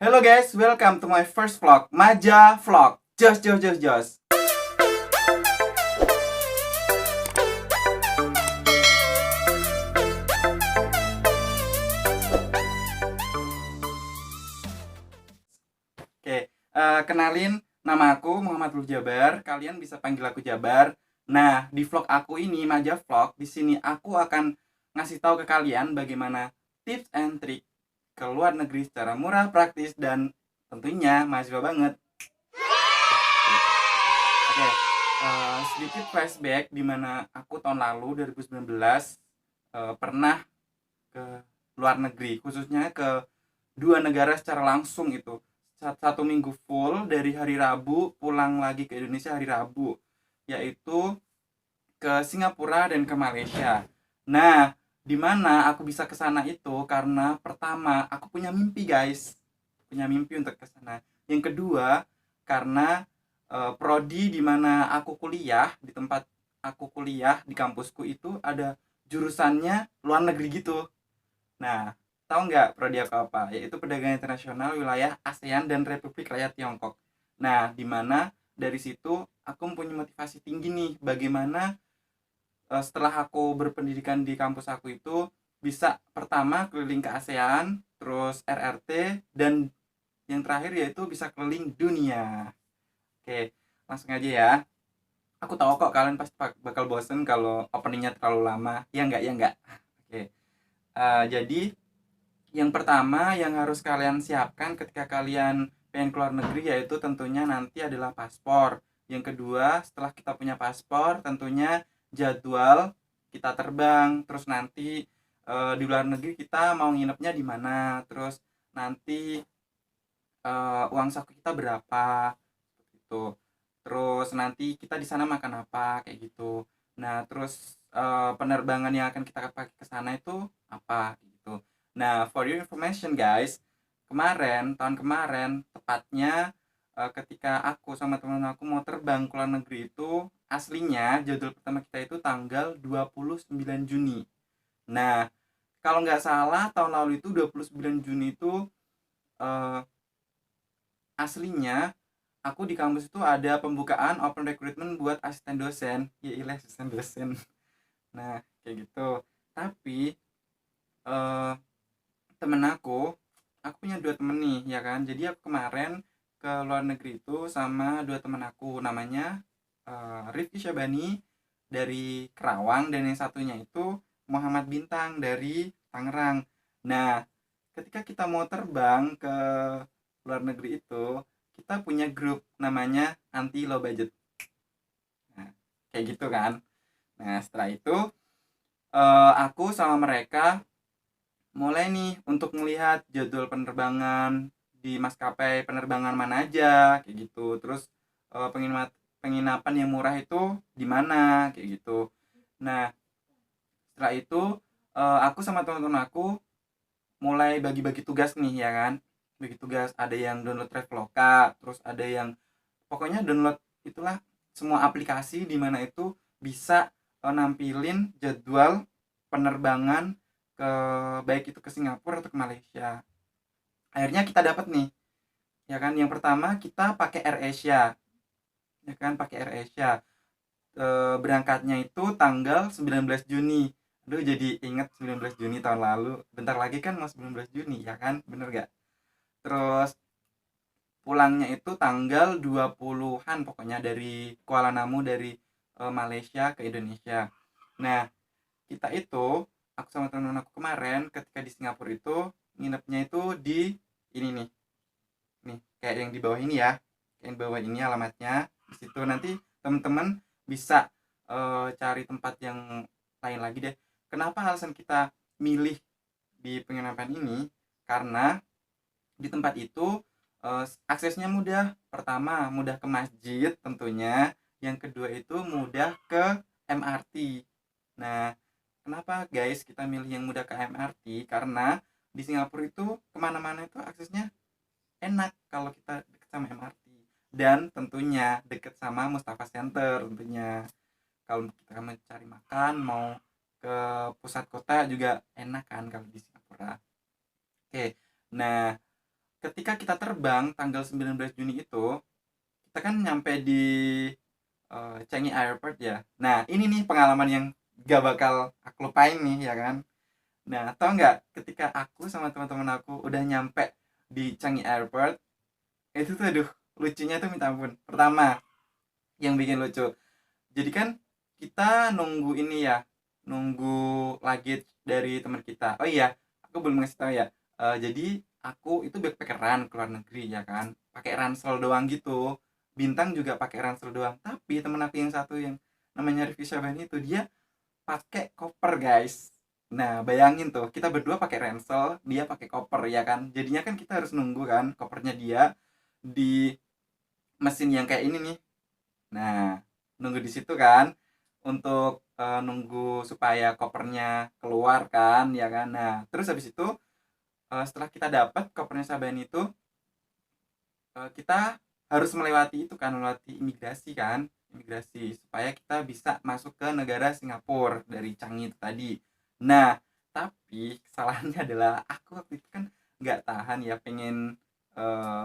Hello guys, welcome to my first vlog, Maja Vlog. Jos jos jos jos. Oke, kenalin nama aku Muhammad Lul Jabar. Kalian bisa panggil aku Jabar. Nah, di vlog aku ini Maja Vlog, di sini aku akan ngasih tahu ke kalian bagaimana tips and trik ke luar negeri secara murah, praktis dan tentunya mahasiswa banget. Oke, sedikit flashback di mana aku tahun lalu 2019 pernah ke luar negeri, khususnya ke dua negara secara langsung itu. Satu minggu full dari hari Rabu pulang lagi ke Indonesia hari Rabu, yaitu ke Singapura dan ke Malaysia. Nah, di mana aku bisa ke sana itu karena pertama aku punya mimpi guys, punya mimpi untuk ke sana. Yang kedua karena prodi di mana aku kuliah, di tempat aku kuliah di kampusku itu ada jurusannya luar negeri gitu. Nah, tahu nggak prodi aku apa? Yaitu perdagangan internasional wilayah ASEAN dan Republik Rakyat Tiongkok. Nah, di mana dari situ aku mempunyai motivasi tinggi nih bagaimana setelah aku berpendidikan di kampus aku itu bisa pertama keliling ke ASEAN, terus RRT, dan yang terakhir yaitu bisa keliling dunia. Oke, langsung aja ya. Aku tahu kok kalian pasti bakal bosen kalau openingnya terlalu lama. Ya enggak, ya enggak. Oke, jadi yang pertama yang harus kalian siapkan ketika kalian pengen keluar negeri yaitu tentunya nanti adalah paspor. Yang kedua, setelah kita punya paspor, tentunya jadwal kita terbang. Terus nanti di luar negeri kita mau nginepnya di mana. Terus nanti uang saku kita berapa gitu. Terus nanti kita di sana makan apa kayak gitu. Nah, terus penerbangan yang akan kita pakai ke sana itu apa gitu. Nah, for your information guys, tahun kemarin tepatnya ketika aku sama teman aku mau terbang ke luar negeri itu aslinya jadwal pertama kita itu tanggal 29 Juni. Nah, kalau nggak salah tahun lalu itu 29 Juni itu eh, aslinya aku di kampus itu ada pembukaan open recruitment buat asisten dosen. Ya ilah asisten dosen. Nah, kayak gitu. Tapi eh, temen aku punya dua temen nih ya kan. Jadi aku kemarin ke luar negeri itu sama dua temen aku, namanya Rifki Syabani dari Kerawang dan yang satunya itu Muhammad Bintang dari Tangerang. Nah, ketika kita mau terbang ke luar negeri itu kita punya grup namanya anti low budget. Nah, kayak gitu kan. Nah, setelah itu aku sama mereka mulai nih untuk melihat jadwal penerbangan di maskapai penerbangan mana aja kayak gitu. Terus penginapan yang murah itu di mana kayak gitu. Nah, setelah itu aku sama teman-teman aku mulai bagi-bagi tugas nih ya kan. Bagi tugas, ada yang download Traveloka, terus ada yang pokoknya download itulah semua aplikasi di mana itu bisa nampilin jadwal penerbangan ke baik itu ke Singapura atau ke Malaysia. Akhirnya kita dapat nih, ya kan. Yang pertama kita pakai AirAsia, ya kan, pakai AirAsia. Berangkatnya itu tanggal 19 Juni. Aduh, jadi inget 19 Juni tahun lalu. Bentar lagi kan mau 19 Juni, ya kan? Bener gak? Terus pulangnya itu tanggal 20-an pokoknya dari Kuala Namu, dari Malaysia ke Indonesia. Nah, kita itu aku sama teman aku kemarin ketika di Singapura itu nginepnya itu di ini nih. Nih, kayak yang di bawah ini ya. Kayak yang di bawah ini alamatnya. Di situ nanti teman-teman bisa cari tempat yang lain lagi deh. Kenapa alasan kita milih di penginapan ini? Karena di tempat itu aksesnya mudah. Pertama, mudah ke masjid tentunya. Yang kedua itu mudah ke MRT. Nah, kenapa guys kita milih yang mudah ke MRT? Karena di Singapura itu kemana-mana itu aksesnya enak kalau kita deket sama MRT. Dan tentunya deket sama Mustafa Center tentunya. Kalau kita mencari makan, mau ke pusat kota juga enak kan kalau di Singapura. Oke, nah ketika kita terbang tanggal 19 Juni itu, kita kan nyampe di Changi Airport ya. Nah, ini nih pengalaman yang gak bakal aku lupain nih ya kan. Nah, tau nggak ketika aku sama teman-teman aku udah nyampe di Changi Airport, itu tuh aduh, lucunya tuh minta ampun. Pertama, yang bikin lucu. Jadi kan kita nunggu ini ya, nunggu luggage dari teman kita. Oh iya, aku belum ngasih tahu ya. Jadi aku itu backpackeran ke luar negeri ya kan, pakai ransel doang gitu. Bintang juga pakai ransel doang. Tapi temen aku yang satu yang namanya Rifki Syaban itu dia pakai koper guys. Nah bayangin tuh kita berdua pakai ransel, dia pakai koper ya kan. Jadinya kan kita harus nunggu kan kopernya dia di mesin yang kayak ini nih. Nah, nunggu di situ kan untuk nunggu supaya kopernya keluar kan, ya kan. Nah, terus habis itu setelah kita dapat kopernya Saban itu, kita harus melewati itu kan, melewati imigrasi kan, imigrasi supaya kita bisa masuk ke negara Singapura dari Changi itu tadi. Nah, tapi kesalahannya adalah aku waktu itu kan nggak tahan ya, pengen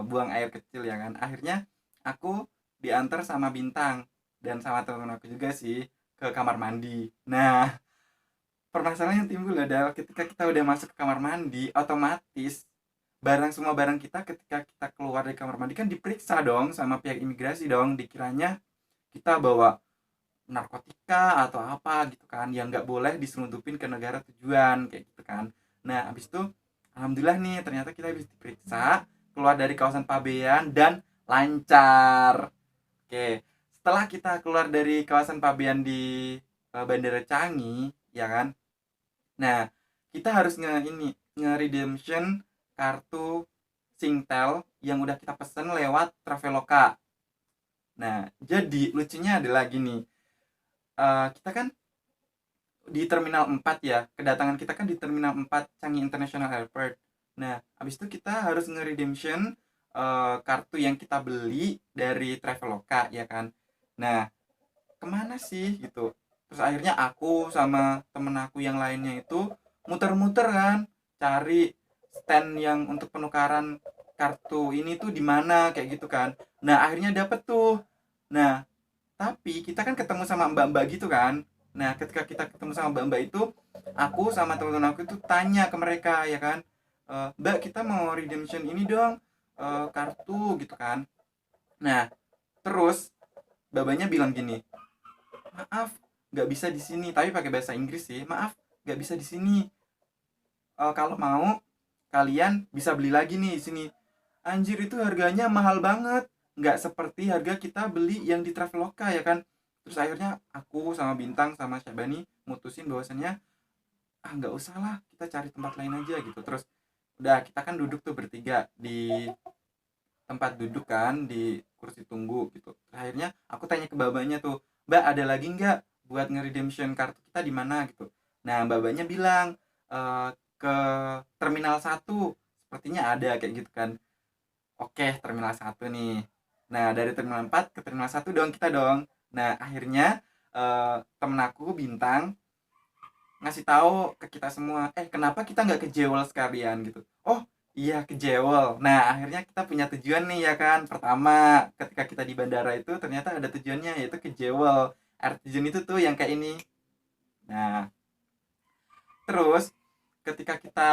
buang air kecil ya kan. Akhirnya aku diantar sama Bintang dan sama teman aku juga sih ke kamar mandi. Nah, permasalahan yang timbul adalah ketika kita udah masuk ke kamar mandi, otomatis semua barang kita ketika kita keluar dari kamar mandi kan diperiksa dong sama pihak imigrasi dong, dikiranya kita bawa narkotika atau apa gitu kan, yang nggak boleh diselundupin ke negara tujuan kayak gitu kan. Nah habis itu alhamdulillah nih ternyata kita bisa diperiksa, keluar dari kawasan Pabean dan lancar. Oke, setelah kita keluar dari kawasan Pabean di Bandara Changi ya kan. Nah kita harus nge redemption kartu Singtel yang udah kita pesen lewat Traveloka. Nah jadi lucunya adalah gini, kita kan di Terminal 4 ya, kedatangan kita kan di Terminal 4 Changi International Airport. Nah, habis itu kita harus nge-redemption kartu yang kita beli dari Traveloka ya kan. Nah, kemana sih gitu. Terus akhirnya aku sama temen aku yang lainnya itu muter-muter kan, cari stand yang untuk penukaran kartu ini tuh di mana kayak gitu kan. Nah, akhirnya dapet tuh. Nah, tapi kita kan ketemu sama mbak-mbak gitu kan. Nah ketika kita ketemu sama mbak-mbak itu, aku sama teman-teman aku itu tanya ke mereka ya kan, Mbak kita mau redemption ini dong, kartu gitu kan. Nah terus babanya bilang gini, maaf nggak bisa di sini, tapi pakai bahasa Inggris sih, maaf nggak bisa di sini. Kalau mau kalian bisa beli lagi nih di sini. Anjir itu harganya mahal banget, nggak seperti harga kita beli yang di Traveloka ya kan. Terus akhirnya aku sama Bintang sama Syabani mutusin bahwasannya nggak usah lah, kita cari tempat lain aja gitu. Terus udah kita kan duduk tuh bertiga di tempat duduk kan, di kursi tunggu gitu. Terus akhirnya aku tanya ke babanya tuh, Mbak ada lagi nggak buat nge-redemption kartu kita di mana gitu. Nah babanya bilang ke Terminal 1 sepertinya ada kayak gitu kan. Oke, Terminal 1 nih. Nah, dari Terminal 4 ke Terminal 1 dong kita dong. Nah, akhirnya temen aku Bintang ngasih tahu ke kita semua, kenapa kita nggak ke Jewel sekalian gitu. Oh, iya ke Jewel. Nah, akhirnya kita punya tujuan nih ya kan. Pertama, ketika kita di bandara itu ternyata ada tujuannya yaitu ke Jewel. Air terjun itu tuh yang kayak ini. Nah, terus ketika kita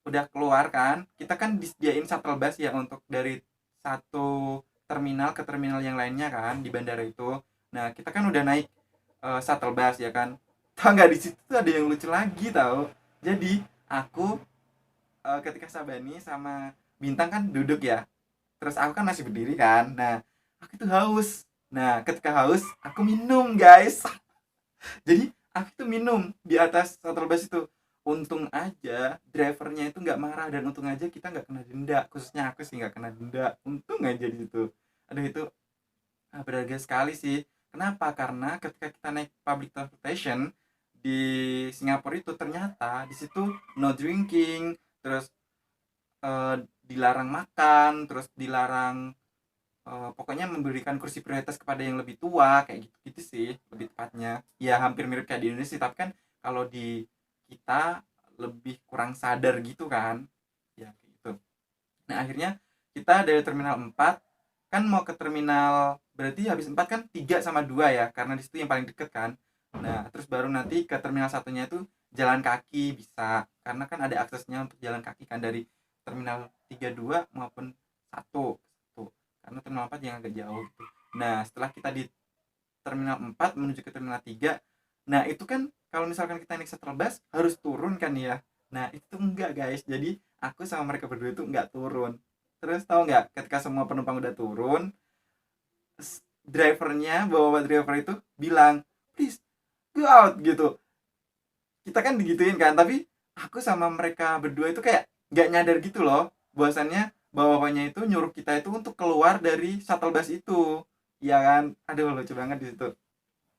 udah keluar kan, kita kan disediain shuttle bus ya untuk dari satu terminal ke terminal yang lainnya kan di bandara itu. Nah kita kan udah naik shuttle bus ya kan. Tau nggak di situ tuh ada yang lucu lagi tau. Jadi aku ketika Sabani sama Bintang kan duduk ya. Terus aku kan masih berdiri kan. Nah aku tuh haus. Nah ketika haus aku minum guys. Jadi aku tuh minum di atas shuttle bus itu. Untung aja drivernya itu nggak marah dan untung aja kita nggak kena denda, khususnya aku sih nggak kena denda, untung aja di situ. Aduh itu berharga sekali sih. Kenapa? Karena ketika kita naik public transportation di Singapura itu ternyata di situ no drinking, terus dilarang makan, terus dilarang pokoknya memberikan kursi prioritas kepada yang lebih tua kayak gitu gitu sih lebih tepatnya. Ya hampir mirip kayak di Indonesia tapi kan kalau di kita lebih kurang sadar gitu kan ya kayak gitu. Nah akhirnya kita dari terminal 4 kan mau ke terminal, berarti habis 4 kan 3 sama 2 ya, karena di situ yang paling deket kan. Nah terus baru nanti ke terminal satunya itu jalan kaki bisa, karena kan ada aksesnya untuk jalan kaki kan dari terminal 32 maupun satu satu, karena terminal 4 yang agak jauh gitu. Nah setelah kita di terminal 4 menuju ke terminal 3, nah itu kan kalau misalkan kita naik shuttle bus harus turun kan ya. Nah itu enggak guys, jadi aku sama mereka berdua itu enggak turun. Terus tahu nggak, ketika semua penumpang udah turun, drivernya, bawa driver itu bilang please go out gitu. Kita kan digituin kan, tapi aku sama mereka berdua itu kayak nggak nyadar gitu loh, bahwasannya bapaknya itu nyuruh kita itu untuk keluar dari shuttle bus itu. Iya kan, aduh lucu banget di situ.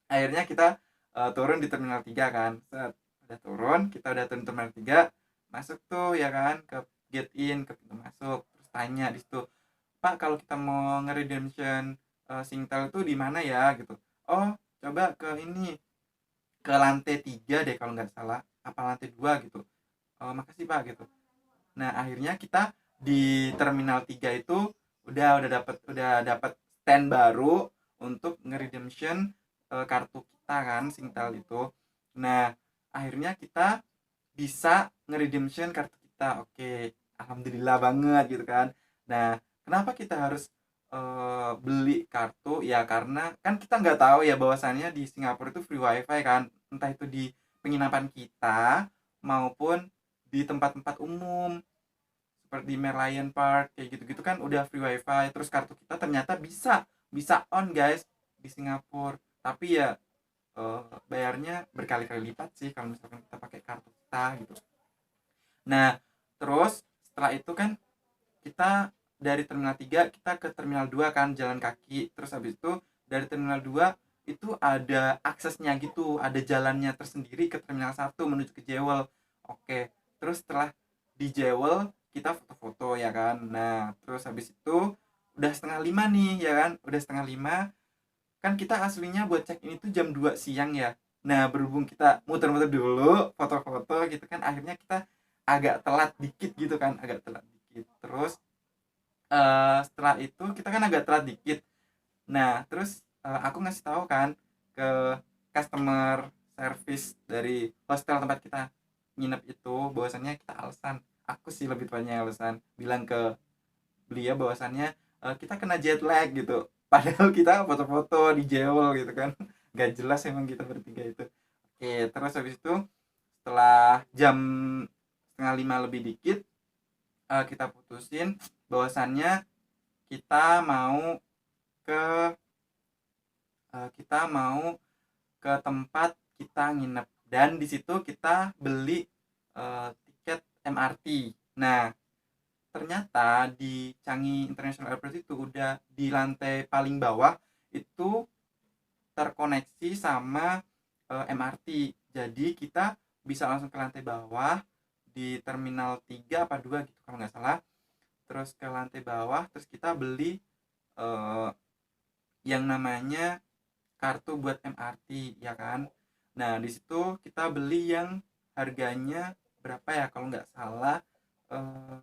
Akhirnya kita turun di terminal 3 kan. Set, udah turun, kita udah turun terminal 3, masuk tuh ya kan ke gate in, ke pintu masuk. Terus tanya di situ, Pak kalau kita mau nge-redemption Singtel itu di mana ya gitu. Oh coba ke ini, ke lantai 3 deh kalau nggak salah, apa lantai 2 gitu. Oh, makasih Pak gitu. Nah akhirnya kita di terminal 3 itu udah dapat stand baru untuk nge-redemption kartu kita kan, Singtel itu. Nah akhirnya kita bisa nge-redemption kartu kita. Oke, alhamdulillah banget gitu kan. Nah kenapa kita harus beli kartu ya, karena kan kita nggak tahu ya bahwasannya di Singapura itu free wifi kan, entah itu di penginapan kita maupun di tempat-tempat umum seperti Merlion Park kayak gitu-gitu kan udah free wifi. Terus kartu kita ternyata bisa bisa on guys di Singapura, tapi ya bayarnya berkali-kali lipat sih kalau misalkan kita pakai kartu kita gitu. Nah terus setelah itu kan kita dari terminal 3 kita ke terminal 2 kan jalan kaki. Terus habis itu dari terminal 2 itu ada aksesnya gitu, ada jalannya tersendiri ke terminal 1 menuju ke Jewel. Oke, terus setelah di Jewel kita foto-foto ya kan. Nah terus habis itu udah setengah 5 nih ya kan, udah setengah 5. Kan kita aslinya buat check in itu jam 2 siang ya. Nah berhubung kita muter-muter dulu foto-foto gitu kan, akhirnya kita agak telat dikit gitu kan, agak telat dikit. Terus setelah itu kita kan agak telat dikit. Nah terus aku ngasih tahu kan ke customer service dari hostel tempat kita nginep itu bahwasannya kita alasan, aku sih lebih tepatnya alasan bilang ke beliau bahwasannya kita kena jet lag gitu, padahal kita foto-foto di Jewel gitu kan. Gak jelas emang kita bertiga itu. Oke, terus habis itu setelah jam setengah 5 lebih dikit kita putusin bahwasannya kita mau ke tempat kita nginep, dan di situ kita beli tiket MRT. Nah ternyata di Changi International Airport itu udah di lantai paling bawah itu terkoneksi sama MRT, jadi kita bisa langsung ke lantai bawah di terminal 3 apa 2 gitu kalau nggak salah. Terus ke lantai bawah, terus kita beli eh, yang namanya kartu buat MRT ya kan. Nah di situ kita beli yang harganya berapa ya kalau nggak salah, eh,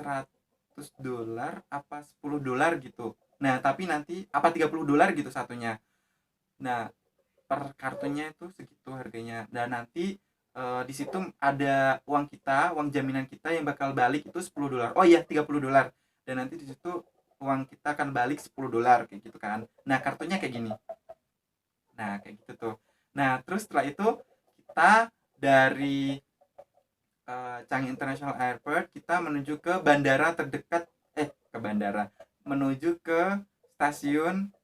$100 apa $10 gitu. Nah tapi nanti apa $30 gitu satunya. Nah per kartunya itu segitu harganya, dan nanti di situ ada uang kita, uang jaminan kita yang bakal balik itu $10. Oh iya $30, dan nanti di situ uang kita akan balik $10 kayak gitu kan. Nah kartunya kayak gini. Nah kayak gitu tuh. Nah terus setelah itu kita dari Changi International Airport kita menuju ke bandara terdekat, ke bandara, menuju ke stasiun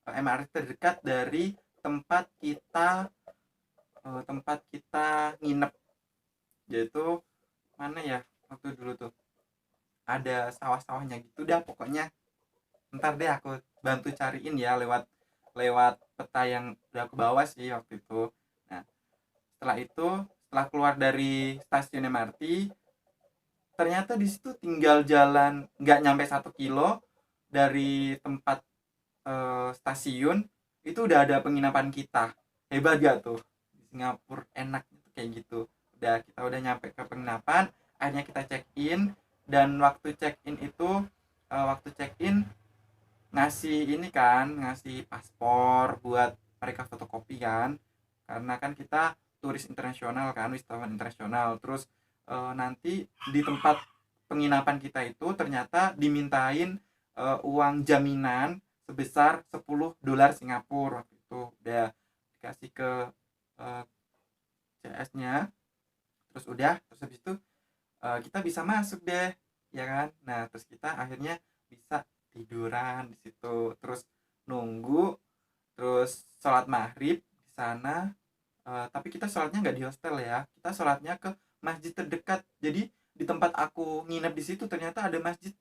MRT terdekat dari tempat kita nginep, yaitu mana ya waktu dulu tuh, ada sawah-sawahnya gitu dah pokoknya. Ntar deh aku bantu cariin ya lewat lewat peta yang udah aku bawa sih waktu itu. Nah setelah itu, setelah keluar dari stasiun MRT, ternyata di situ tinggal jalan nggak nyampe 1 kilo dari tempat stasiun itu udah ada penginapan kita. Hebat gak tuh, di Singapura enak kayak gitu. Udah, kita udah nyampe ke penginapan, akhirnya kita check in. Dan waktu check in ngasih ini kan, ngasih paspor buat mereka fotokopi kan, karena kan kita turis internasional kan, wisatawan internasional. Terus nanti di tempat penginapan kita itu ternyata dimintain uang jaminan sebesar 10 dolar Singapura waktu itu. Udah dikasih ke CS-nya, terus udah, terus habis itu kita bisa masuk deh, ya kan. Nah terus kita akhirnya bisa tiduran di situ, terus nunggu, terus sholat maghrib di sana. Tapi kita sholatnya nggak di hostel ya, kita sholatnya ke masjid terdekat. Jadi di tempat aku nginep di situ ternyata ada masjid.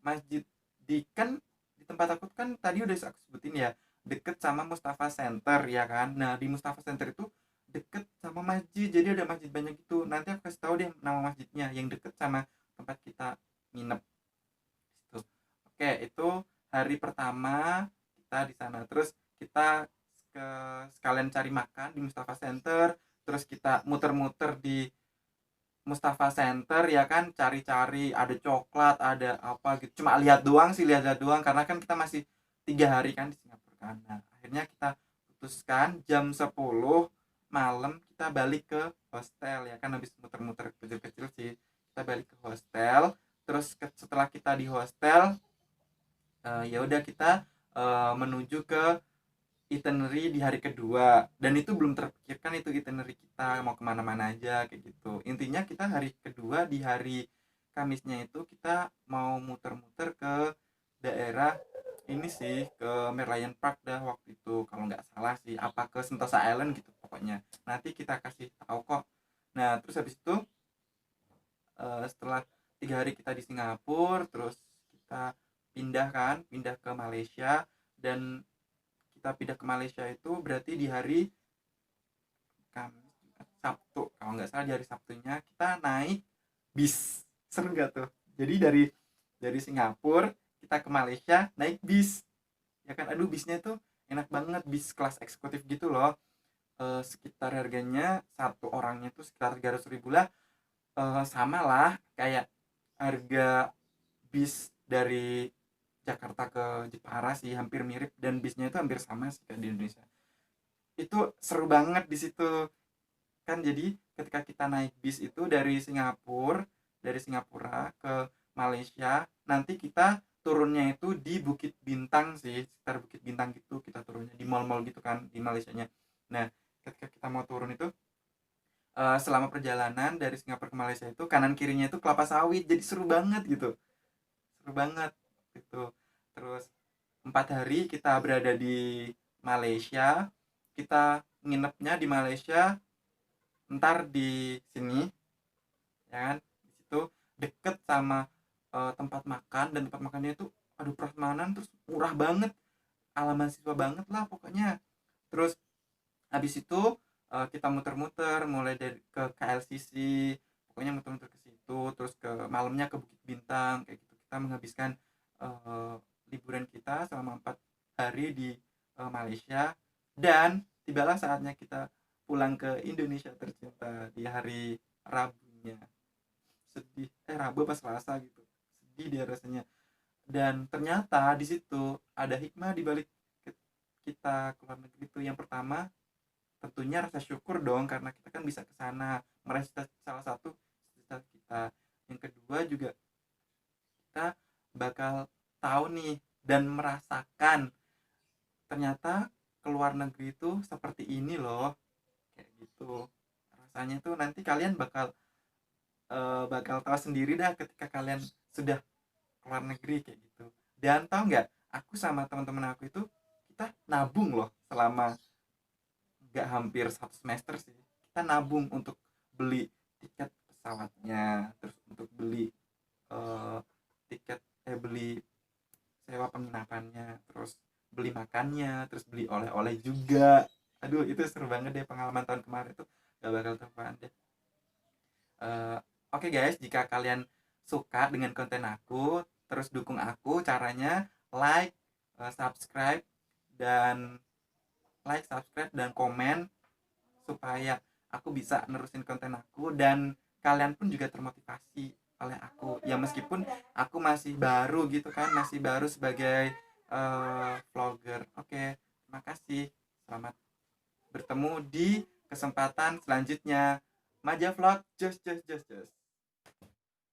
Masjid di kan di tempat aku kan tadi udah aku sebutin ya, deket sama Mustafa Center ya kan. Nah di Mustafa Center itu deket sama masjid, jadi ada masjid banyak gitu. Nanti aku kasih tahu deh nama masjidnya yang deket sama tempat kita nginep itu. Oke, itu hari pertama kita di sana. Terus kita ke sekalian cari makan di Mustafa Center, terus kita muter-muter di Mustafa Center ya kan, cari-cari ada coklat, ada apa gitu. Cuma lihat doang sih, lihat doang karena kan kita masih 3 hari kan di Singapura kan. Nah, akhirnya kita putuskan jam 10 malam kita balik ke hostel ya kan, habis muter-muter kecil-kecil sih. Kita balik ke hostel, terus setelah kita di hostel ya udah kita menuju ke itinerary di hari kedua, dan itu belum terpikirkan itu itinerary kita mau kemana-mana aja kayak gitu. Intinya kita hari kedua di hari Kamisnya itu kita mau muter-muter ke daerah ini sih, ke Merlion Park dah waktu itu kalau nggak salah sih, apa ke Sentosa Island gitu pokoknya, nanti kita kasih tahu kok. Nah terus habis itu setelah 3 hari kita di Singapura, terus kita pindah ke Malaysia. Dan kita pindah ke Malaysia itu berarti di hari Kamis, Sabtu kalau nggak salah. Di hari Sabtunya kita naik bis. Seru nggak tuh? Jadi dari Singapura kita ke Malaysia naik bis ya kan. Aduh bisnya tuh enak banget, bis kelas eksekutif gitu loh. Sekitar harganya satu orangnya tuh sekitar 300.000 lah. Sama lah kayak harga bis dari Jakarta ke Jepara sih, hampir mirip, dan bisnya itu hampir sama sih kayak di Indonesia. Itu seru banget di situ kan. Jadi ketika kita naik bis itu dari Singapura ke Malaysia, nanti kita turunnya itu di Bukit Bintang sih, sekitar Bukit Bintang gitu. Kita turunnya di mall-mall gitu kan di Malaysianya. Nah ketika kita mau turun itu selama perjalanan dari Singapura ke Malaysia itu kanan kirinya itu kelapa sawit, jadi seru banget gitu, seru banget gitu. Terus 4 hari kita berada di Malaysia, kita nginepnya di Malaysia, ntar di sini ya kan. Di situ deket sama tempat makan, dan tempat makannya itu aduh prasmanan, terus murah banget, ala mahasiswa banget lah pokoknya. Terus habis itu kita muter-muter mulai dari ke KLCC, pokoknya muter-muter ke situ, terus ke malamnya ke Bukit Bintang kayak gitu. Kita menghabiskan eh, liburan kita selama 4 hari di Malaysia. Dan tibalah saatnya kita pulang ke Indonesia tercinta di hari Rabunya. Sedih, Rabu pas Selasa gitu, sedih dia rasanya. Dan ternyata di situ ada hikmah di balik kita keluar negeri itu. Yang pertama tentunya rasa syukur dong, karena kita kan bisa ke sana meraih salah satu cita kita. Yang kedua juga kita bakal tahu nih dan merasakan ternyata keluar negeri itu seperti ini loh, kayak gitu. Rasanya tuh nanti kalian bakal tahu sendiri dah ketika kalian sudah keluar negeri kayak gitu. Dan tau nggak, aku sama teman-teman aku itu kita nabung loh selama nggak hampir 1 semester sih. Kita nabung untuk beli tiket pesawatnya, terus untuk beli eh, tiket beli sewa penginapannya, terus beli makannya, terus beli oleh-oleh juga. Aduh itu seru banget deh, pengalaman tahun kemarin tuh gak bakal terlupakan deh. Eh, Oke guys, jika kalian suka dengan konten aku, terus dukung aku. Caranya like, subscribe, dan komen supaya aku bisa nerusin konten aku, dan kalian pun juga termotivasi oleh aku ya, meskipun aku masih baru gitu kan, masih baru sebagai vlogger. Oke, terima kasih, selamat bertemu di kesempatan selanjutnya. Maja Vlog, jos jos jos jos.